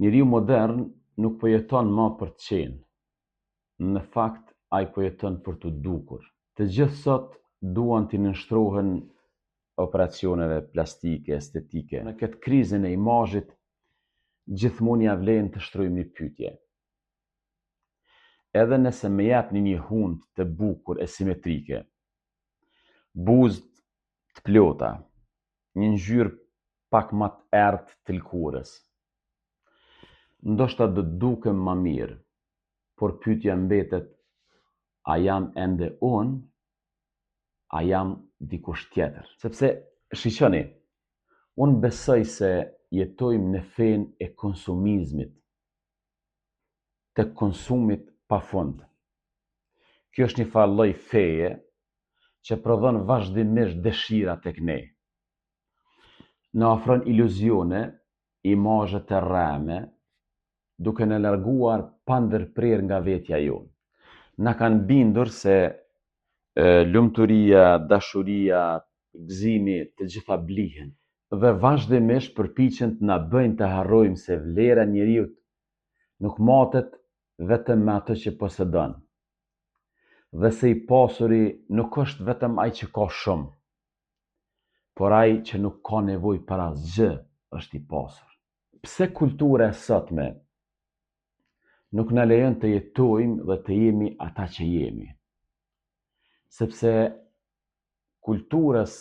Njeriu modern nuk po jeton më për të qenë. Në fakt, ai po jeton për të dukur. Të gjithë sot duan të nënshtrohen operacioneve plastike, estetike. Në këtë krizën e imazhit, gjithmonë ja vlen të shtrojmë një pyetje. Edhe nëse më japni një hundë të bukur e simetrike, buzë të plota, një ngjyrë pak më të errët të lkurës, ndoshta do të dukem më mirë, por pyetja mbetet, a jam ende unë, a jam dikush tjetër? Sepse, shiqoni, unë besoj se jetojmë në fenë e konsumizmit, të konsumit pafund. Kjo është një farë lloj feje që prodhon vazhdimisht dëshira tek ne. Na ofron iluzione, imazhe të rreme, duke në larguar pa ndërprer nga vetja jonë. Na kanë bindur se lumturia, dashuria, gëzimi, të gjitha blihen. Dhe vazhdimisht përpiqen të na bëjnë të harrojmë se vlera e njeriu nuk matet vetëm me atë që posedon. Dhe se i pasuri nuk është vetëm ai që ka shumë, por ai që nuk ka nevojë për asgjë është i pasur. Pse kultura e sotme nuk na lejon të jetojmë dhe të jemi ata që jemi? Sepse kulturës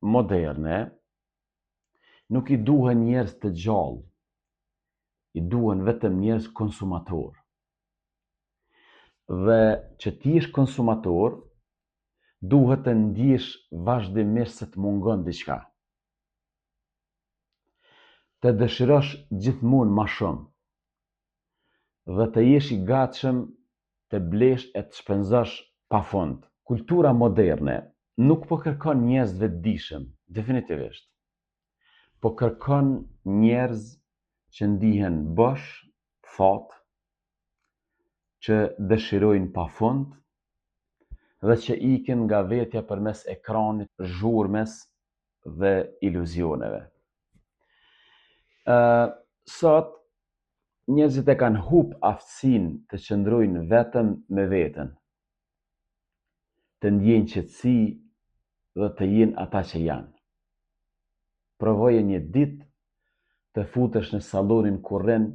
moderne nuk i duhen njerëz të gjallë, i duhen vetëm njerëz konsumator. Dhe që ti jesh konsumator, duhet të ndjesh vazhdimisht se të mungon diçka. Të dëshirosh gjithmonë më shumë dhe të jesh i gatshëm të blesh e të shpenzosh pafund. Kultura moderne nuk po kërkon njerëz të vetëdijshëm, definitivisht, po kërkon njerëz që ndihen bosh, thatë, që dëshirojnë pafund dhe që ikin nga vetja përmes ekranit, zhurmës dhe iluzioneve. Sot njerëzit e kanë humbur aftësinë të qëndrojnë vetëm me veten, të ndjejnë qetësi dhe të jenë ata që janë. Provoje një ditë të futesh në sallonin kurrën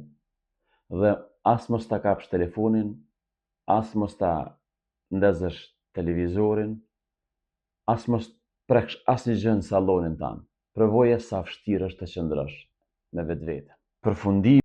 dhe as mos ta kapsh telefonin, as mos ta ndezësh televizorin, as mos preksh asnjë gjë në sallonin tënd. Provoje sa vështirë është të qëndrosh me vetvete. Përfundimi